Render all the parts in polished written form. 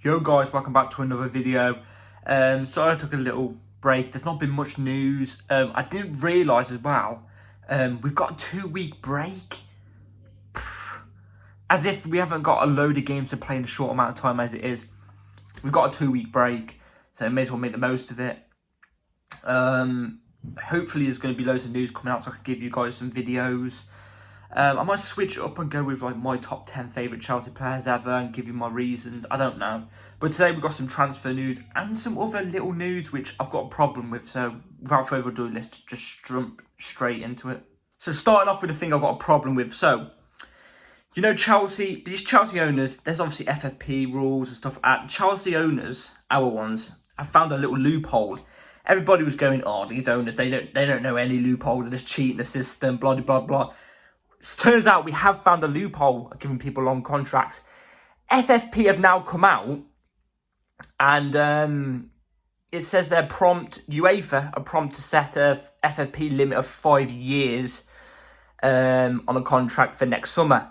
Yo guys, welcome back to another video. Sorry I took a little break. There's not been much news. I didn't realise as well, we've got a 2-week break. As if we haven't got a load of games to play in a short amount of time as it is. We've got a 2-week break, so I may as well make the most of it. Hopefully there's going to be loads of news coming out so I can give you guys some videos. I might switch it up and go with like my top 10 favourite Chelsea players ever and give you my reasons. I don't know. But today we've got some transfer news and some other little news which I've got a problem with. So without further ado, let's just jump straight into it. So starting off with the thing I've got a problem with. So, you know, Chelsea, these Chelsea owners, there's obviously FFP rules and stuff. Chelsea owners, our ones, I found a little loophole. Everybody was going, oh, these owners, they don't know any loophole. They're just cheating the system, blah, blah, blah. Turns out we have found a loophole of giving people long contracts. FFP have now come out and it says UEFA are prompt to set a FFP limit of 5 years on a contract for next summer.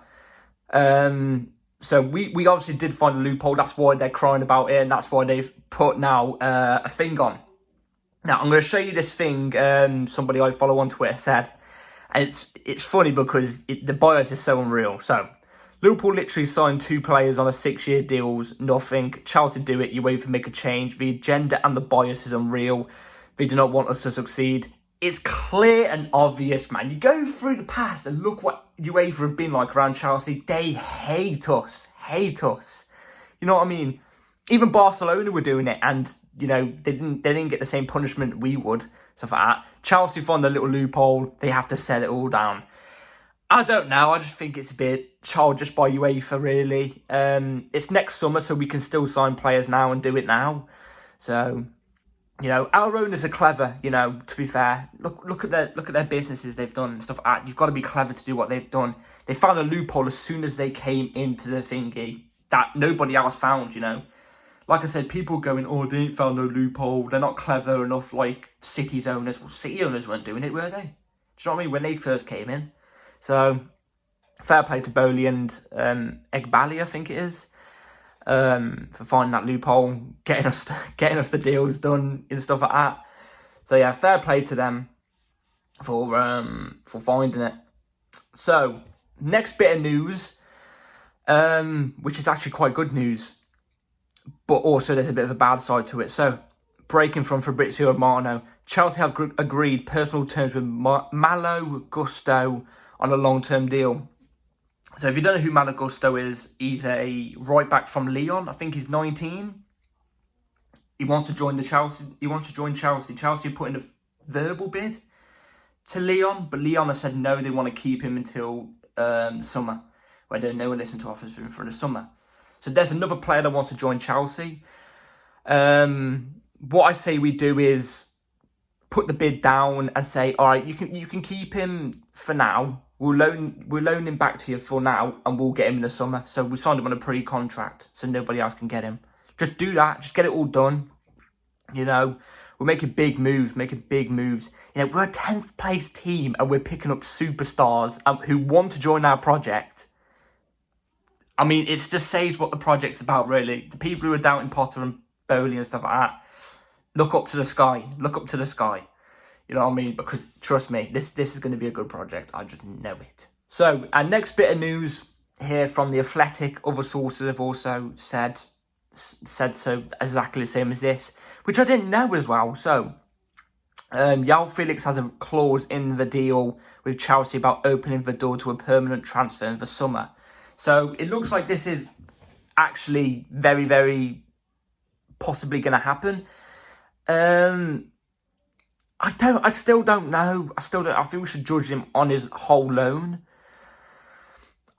So we obviously did find a loophole. That's why they're crying about it and that's why they've put now a thing on. Now, I'm going to show you this thing somebody I follow on Twitter said. And it's funny because the bias is so unreal. So, Liverpool literally signed 2 players on a 6-year deals, nothing. Chelsea do it, UEFA make a change. The agenda and the bias is unreal. They do not want us to succeed. It's clear and obvious, man. You go through the past and look what UEFA have been like around Chelsea. They hate us. Hate us. You know what I mean? Even Barcelona were doing it and, you know, they didn't get the same punishment we would. Stuff like that. Chelsea found a little loophole. They have to set it all down. I don't know. I just think it's a bit childish by UEFA, really. It's next summer, so we can still sign players now and do it now. So, you know, our owners are clever. You know, to be fair, look at their businesses they've done and stuff like that. You've got to be clever to do what they've done. They found a loophole as soon as they came into the thingy that nobody else found. You know. Like I said, people going, oh, they ain't found no loophole. They're not clever enough like City's owners. Well, City owners weren't doing it, were they? Do you know what I mean? When they first came in. So, fair play to Bowley and Egbali, I think it is, for finding that loophole, getting us the deals done and stuff like that. So yeah, fair play to them for finding it. So, next bit of news, which is actually quite good news. But also there's a bit of a bad side to it. So, breaking from Fabrizio Romano, Chelsea have agreed personal terms with Malo Gusto on a long-term deal. So, if you don't know who Malo Gusto is, he's a right-back from Lyon. I think he's 19. He wants to join Chelsea. Chelsea put in a verbal bid to Lyon, but Lyon has said no, they want to keep him until the summer, where they no one listen to offers for him for the summer. So there's another player that wants to join Chelsea. What I say we do is put the bid down and say, all right, you can keep him for now. We'll loan him back to you for now, and we'll get him in the summer. So we signed him on a pre-contract, so nobody else can get him. Just do that. Just get it all done. You know, we're making big moves. You know, we're a 10th place team, and we're picking up superstars who want to join our project. I mean, it just says what the project's about, really. The people who are doubting Potter and Bowley and stuff like that, look up to the sky. Look up to the sky. You know what I mean? Because, trust me, this is going to be a good project. I just know it. So, our next bit of news here from The Athletic. Other sources have also said so exactly the same as this, which I didn't know as well. So, Joao Felix has a clause in the deal with Chelsea about opening the door to a permanent transfer in the summer. So, it looks like this is actually very, very possibly going to happen. I still don't know. I think we should judge him on his whole loan.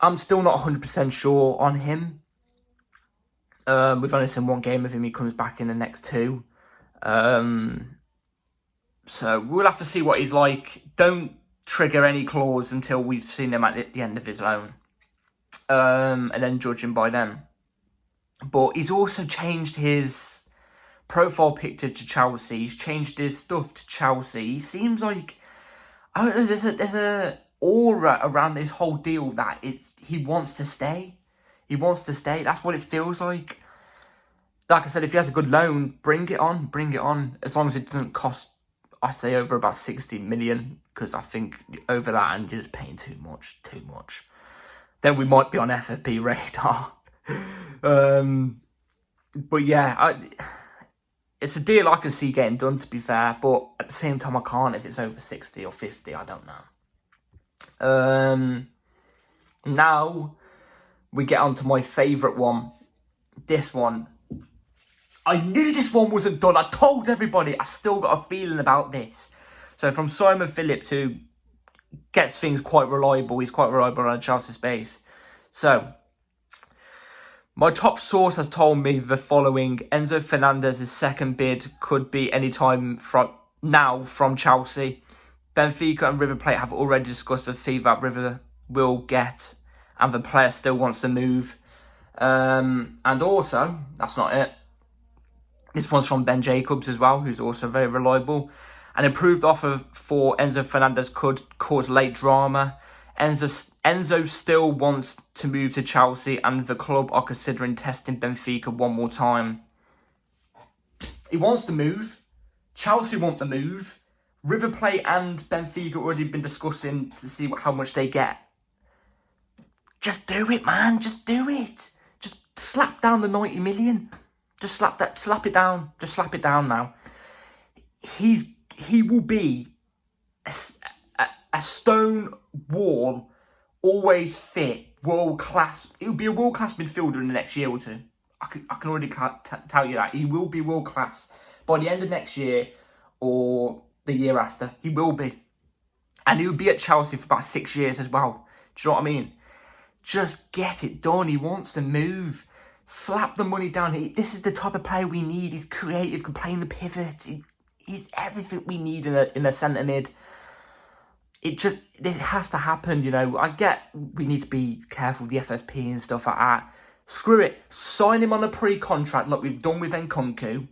I'm still not 100% sure on him. We've only seen one game of him. He comes back in the next 2. So, we'll have to see what he's like. Don't trigger any clause until we've seen him at the end of his loan. And then judge him by then. But he's also changed his profile picture to Chelsea. He's changed his stuff to Chelsea. He seems like, I don't know, there's a aura around this whole deal that he wants to stay. He wants to stay. That's what it feels like. like I said, if he has a good loan, bring it on. As long as it doesn't cost, I say, over about 60 million, because I think over that and you're just paying too much. Then we might be on FFP radar. But yeah, it's a deal I can see getting done, to be fair, but at the same time I can't if it's over 60 or 50, I don't know. Now we get on to my favourite one. This one, I knew this one wasn't done. I told everybody. I still got a feeling about this. So from Simon Phillips, who gets things quite reliable. He's quite reliable on Chelsea space. So my top source has told me the following. Enzo Fernandez's second bid could be any time from Chelsea. Benfica and River Plate have already discussed the fee that River will get, and the player still wants to move. And also, that's not it. This one's from Ben Jacobs as well, who's also very reliable. An improved offer for Enzo Fernandez could cause late drama. Enzo still wants to move to Chelsea, and the club are considering testing Benfica one more time. He wants to move. Chelsea want the move. River Plate and Benfica already been discussing to see how much they get. Just do it, man. Just do it. Just slap down the 90 million. Just slap it down. Just slap it down now. He will be a stone wall, always fit, world class. He'll be a world class midfielder in the next year or two. I can already tell you that. He will be world class by the end of next year or the year after. He will be. And he'll be at Chelsea for about 6 years as well. Do you know what I mean? Just get it done. He wants to move. Slap the money down. This is the type of player we need. He's creative, can play in the pivot. He's everything we need in a centre mid. It has to happen, you know. I get we need to be careful with the FFP and stuff like that. Screw it. Sign him on a pre-contract like we've done with Nkunku.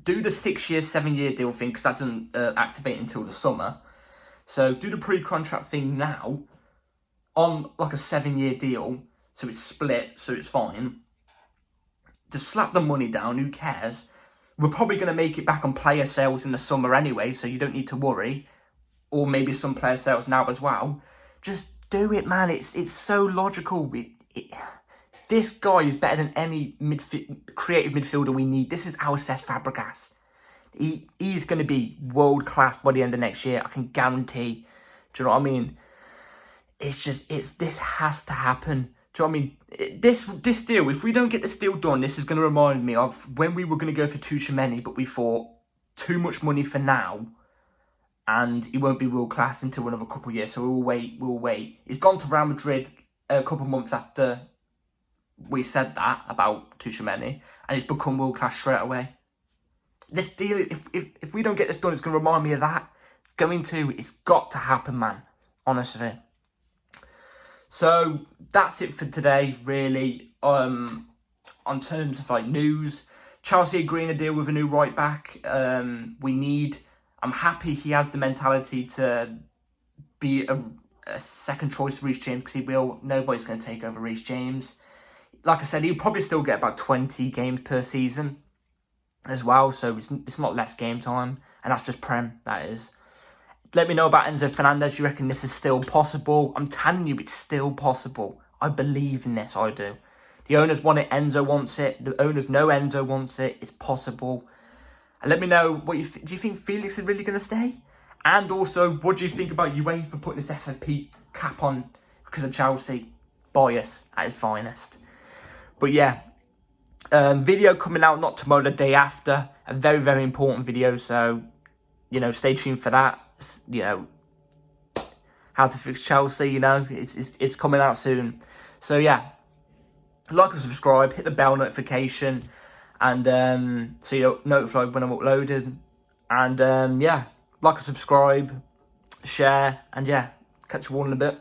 Do the 6-year, 7-year deal thing, because that doesn't activate until the summer. So do the pre-contract thing now on like a 7-year deal, so it's split, so it's fine. Just slap the money down, who cares? We're probably going to make it back on player sales in the summer anyway, so you don't need to worry. Or maybe some player sales now as well. Just do it, man. It's so logical. This guy is better than any creative midfielder we need. This is our Cesc Fabregas. He's going to be world class by the end of next year. I can guarantee. Do you know what I mean? This has to happen. Do you know what I mean? This deal, if we don't get this deal done, this is going to remind me of when we were going to go for Tuchemeni, but we thought too much money for now, and he won't be world class until another couple of years. So we'll wait. He's gone to Real Madrid a couple of months after we said that about Tuchemeni, and he's become world class straight away. This deal, if we don't get this done, it's going to remind me of that. It's got to happen, man. Honestly. So that's it for today, really. On terms of like news, Chelsea agreeing a deal with a new right back. I'm happy he has the mentality to be a second choice for Reece James, because he will. Nobody's going to take over Reece James. Like I said, he'll probably still get about 20 games per season as well, so it's not less game time, and that's just Prem, that is. Let me know about Enzo Fernandez. You reckon this is still possible? I'm telling you, it's still possible. I believe in this, I do. The owners want it, Enzo wants it. The owners know Enzo wants it. It's possible. And let me know, do you think Felix is really going to stay? And also, what do you think about UEFA putting this FFP cap on because of Chelsea? Bias at its finest. But yeah, video coming out not tomorrow, the day after. A very, very important video, so, you know, stay tuned for that. You know, how to fix Chelsea, you know, it's coming out soon. So yeah, like and subscribe, hit the bell notification, and so you're notified when I'm uploaded. And yeah, like and subscribe, share, and yeah, catch you all in a bit.